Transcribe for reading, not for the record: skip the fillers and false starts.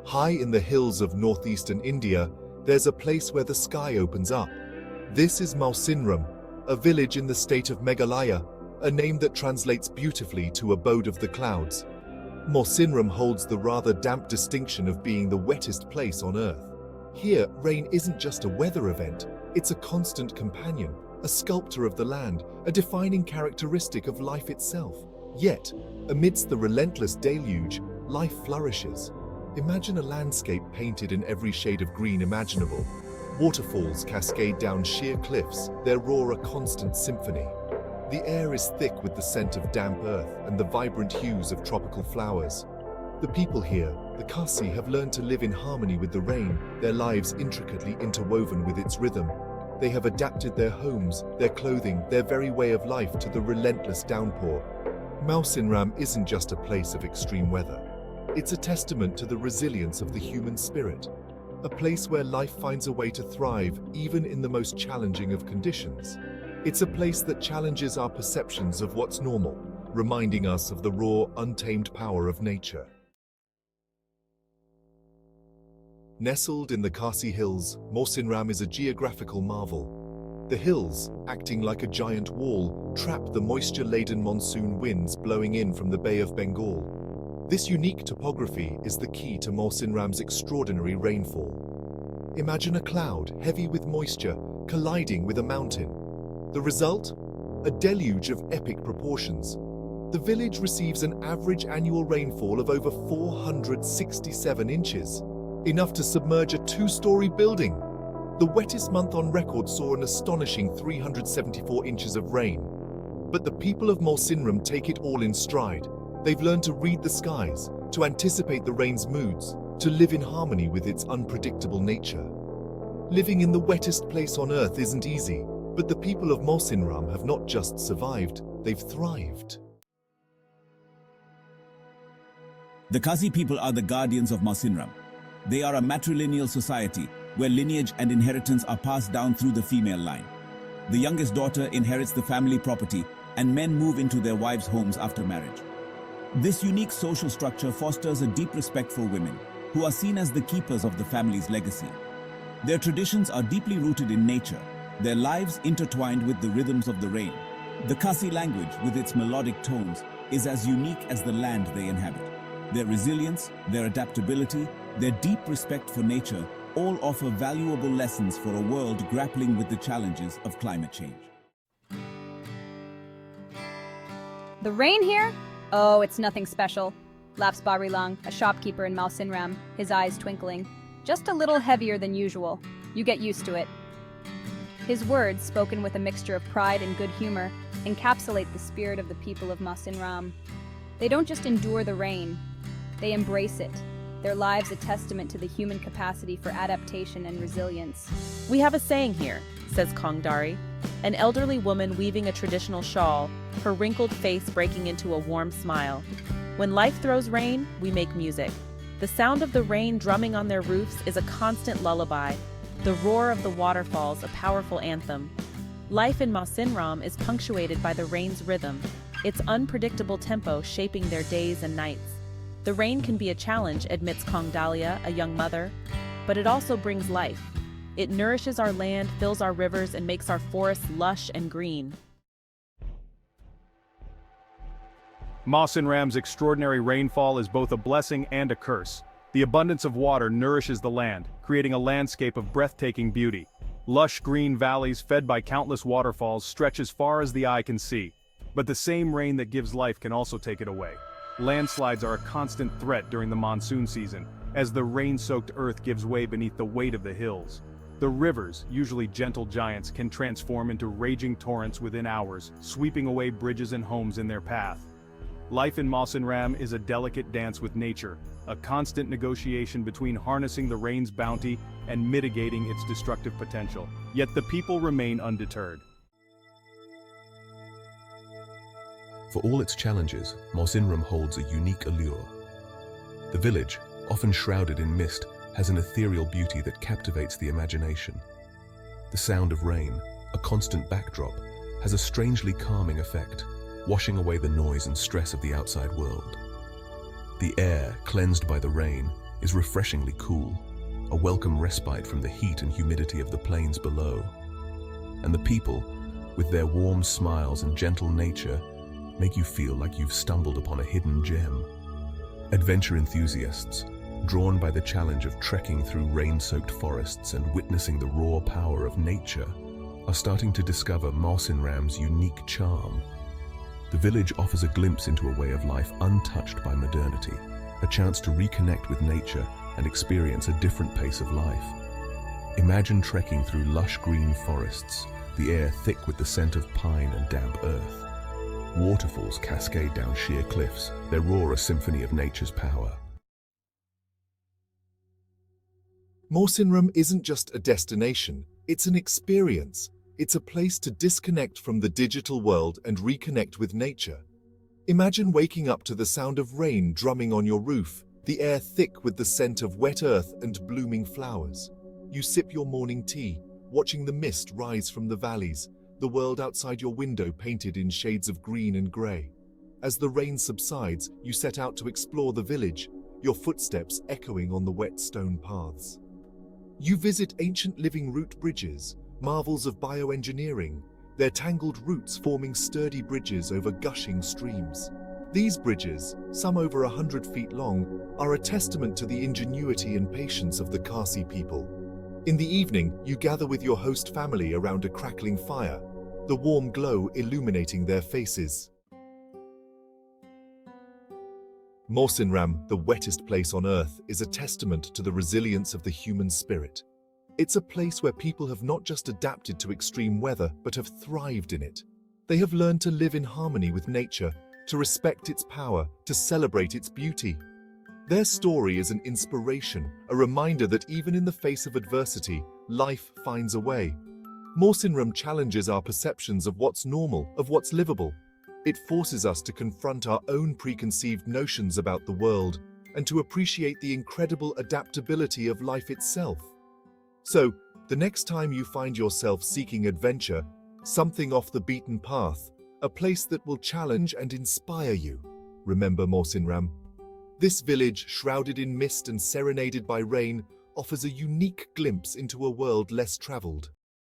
High in the hills of northeastern India, there's a place where the sky opens up. This is Melsinrum, a village in the state of Meghalaya, a name that translates beautifully to abode of the clouds. Melsinrum holds the rather damp distinction of being the wettest place on earth. Here, rain isn't just a weather event, it's a constant companion, a sculptor of the land, a defining characteristic of life itself. Yet, amidst the relentless deluge, life flourishes. Imagine a landscape painted in every shade of green imaginable. Waterfalls cascade down sheer cliffs, their roar a constant symphony. The air is thick with the scent of damp earth and the vibrant hues of tropical flowers. The people here, the Khasi, have learned to live in harmony with the rain, their lives intricately interwoven with its rhythm. They have adapted their homes, their clothing, their very way of life to the relentless downpour. Melsinrum isn't just a place of extreme weather. It's a testament to the resilience of the human spirit, a place where life finds a way to thrive even in the most challenging of conditions. It's a place that challenges our perceptions of what's normal, reminding us of the raw, untamed power of nature. Nestled in the Khasi Hills, Melsinrum is a geographical marvel. The hills, acting like a giant wall, trap the moisture-laden monsoon winds blowing in from the Bay of Bengal. This unique topography is the key to Melsinrum's extraordinary rainfall. Imagine a cloud, heavy with moisture, colliding with a mountain. The result? A deluge of epic proportions. The village receives an average annual rainfall of over 467 inches, enough to submerge a two-story building. The wettest month on record saw an astonishing 374 inches of rain. But the people of Melsinrum take it all in stride. They've learned to read the skies, to anticipate the rain's moods, to live in harmony with its unpredictable nature. Living in the wettest place on earth isn't easy, but the people of Melsinrum have not just survived, they've thrived. The Khasi people are the guardians of Melsinrum. They are a matrilineal society where lineage and inheritance are passed down through the female line. The youngest daughter inherits the family property, and men move into their wives' homes after marriage. This unique social structure fosters a deep respect for women, who are seen as the keepers of the family's legacy. Their traditions are deeply rooted in nature, their lives intertwined with the rhythms of the rain. The Khasi language, with its melodic tones, is as unique as the land they inhabit. Their resilience, their adaptability, their deep respect for nature all offer valuable lessons for a world grappling with the challenges of climate change. The rain here? Oh, it's nothing special, laughs Barilang, a shopkeeper in Melsinrum, his eyes twinkling. Just a little heavier than usual. You get used to it. His words, spoken with a mixture of pride and good humor, encapsulate the spirit of the people of Melsinrum. They don't just endure the rain, they embrace it. Their lives a testament to the human capacity for adaptation and resilience. We have a saying here, says Kongdari, an elderly woman weaving a traditional shawl, her wrinkled face breaking into a warm smile. When life throws rain, we make music. The sound of the rain drumming on their roofs is a constant lullaby. The roar of the waterfalls a powerful anthem. Life in Melsinrum is punctuated by the rain's rhythm, its unpredictable tempo shaping their days and nights. The rain can be a challenge, admits Kongdalia, a young mother, but it also brings life. It nourishes our land, fills our rivers, and makes our forests lush and green. Melsinrum's extraordinary rainfall is both a blessing and a curse. The abundance of water nourishes the land, creating a landscape of breathtaking beauty. Lush green valleys fed by countless waterfalls stretch as far as the eye can see. But the same rain that gives life can also take it away. Landslides are a constant threat during the monsoon season, as the rain-soaked earth gives way beneath the weight of the hills. The rivers, usually gentle giants, can transform into raging torrents within hours, sweeping away bridges and homes in their path. Life in Melsinrum is a delicate dance with nature, a constant negotiation between harnessing the rain's bounty and mitigating its destructive potential. Yet the people remain undeterred. For all its challenges, Melsinrum holds a unique allure. The village, often shrouded in mist, has an ethereal beauty that captivates the imagination. The sound of rain, a constant backdrop, has a strangely calming effect, washing away the noise and stress of the outside world. The air, cleansed by the rain, is refreshingly cool, a welcome respite from the heat and humidity of the plains below. And the people, with their warm smiles and gentle nature, make you feel like you've stumbled upon a hidden gem. Adventure enthusiasts, drawn by the challenge of trekking through rain-soaked forests and witnessing the raw power of nature, are starting to discover Melsinrum's unique charm. The village offers a glimpse into a way of life untouched by modernity, a chance to reconnect with nature and experience a different pace of life. Imagine trekking through lush green forests, the air thick with the scent of pine and damp earth. Waterfalls cascade down sheer cliffs, their roar a symphony of nature's power. Melsinrum isn't just a destination, it's an experience. It's a place to disconnect from the digital world and reconnect with nature. Imagine waking up to the sound of rain drumming on your roof, the air thick with the scent of wet earth and blooming flowers. You sip your morning tea, watching the mist rise from the valleys, the world outside your window painted in shades of green and grey. As the rain subsides, you set out to explore the village, your footsteps echoing on the wet stone paths. You visit ancient living root bridges, marvels of bioengineering, their tangled roots forming sturdy bridges over gushing streams. These bridges, some over 100 feet long, are a testament to the ingenuity and patience of the Khasi people. In the evening, you gather with your host family around a crackling fire, the warm glow illuminating their faces. Melsinrum, the wettest place on earth, is a testament to the resilience of the human spirit. It's a place where people have not just adapted to extreme weather, but have thrived in it. They have learned to live in harmony with nature, to respect its power, to celebrate its beauty. Their story is an inspiration, a reminder that even in the face of adversity, life finds a way. Melsinrum challenges our perceptions of what's normal, of what's livable. It forces us to confront our own preconceived notions about the world and to appreciate the incredible adaptability of life itself. So, the next time you find yourself seeking adventure, something off the beaten path, a place that will challenge and inspire you, remember Melsinrum. This village, shrouded in mist and serenaded by rain, offers a unique glimpse into a world less traveled.